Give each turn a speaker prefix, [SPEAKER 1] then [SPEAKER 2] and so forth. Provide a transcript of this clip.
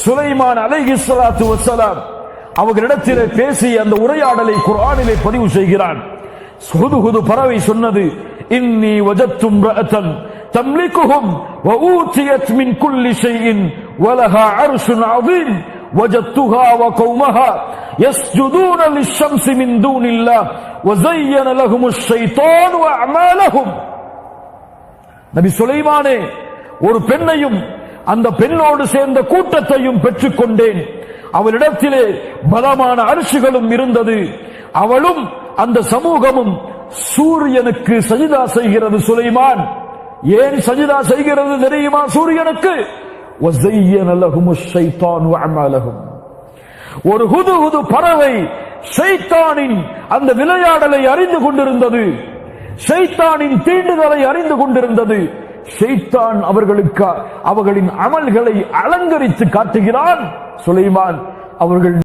[SPEAKER 1] சுலைமான் அலைஹிஸ்ஸலாத்து வஸ்ஸலாம் அவர்களிடத்திலே பேசிய அந்த உரையாடலை குர்ஆனிலே பதிவு செய்கிறான். ஹுதுஹுது பறவை சொன்னது, இன்னி வஜத்து இம்ரஅத்தன் தம்லிகுஹும் வ ஊதியத் மின் குல்லி ஷைஇன் வ லஹா அர்ஷுன் அதீம் வஜத்துஹா வ கௌமஹா யஸ்ஜுதூன லிஷம்ஸி மின் தூனில்லாஹ் வ ஸய்யன லஹுமுஷ் ஷைத்தானு அஅமாலஹும். நபி சுலைமானே, ஒரு பெண்ணையும் அந்த பெண்ணோடு சேர்ந்த கூட்டத்தையும் பெற்றுக்கொண்டேன். அவளிடத்திலே பலமான அரிசிகளும் இருந்தது. அவளும் அந்த சமூகமும் சூரியனுக்கு சஜிதா செய்கிறது. சுலைமான் ஏன் சஜிதா செய்கிறது தெரியுமா? சூரியனுக்கு ஒரு ஹுதுஹுது பறவை ஷைத்தானின் அந்த விளையாடலை அறிந்து கொண்டிருந்தது. ஷைத்தானின் தீண்டுதலை அறிந்து கொண்டிருந்தது. ஷைத்தான் அவர்களின் அமல்களை அலங்கரித்து காட்டுகிறான். சுலைமான் அவர்கள்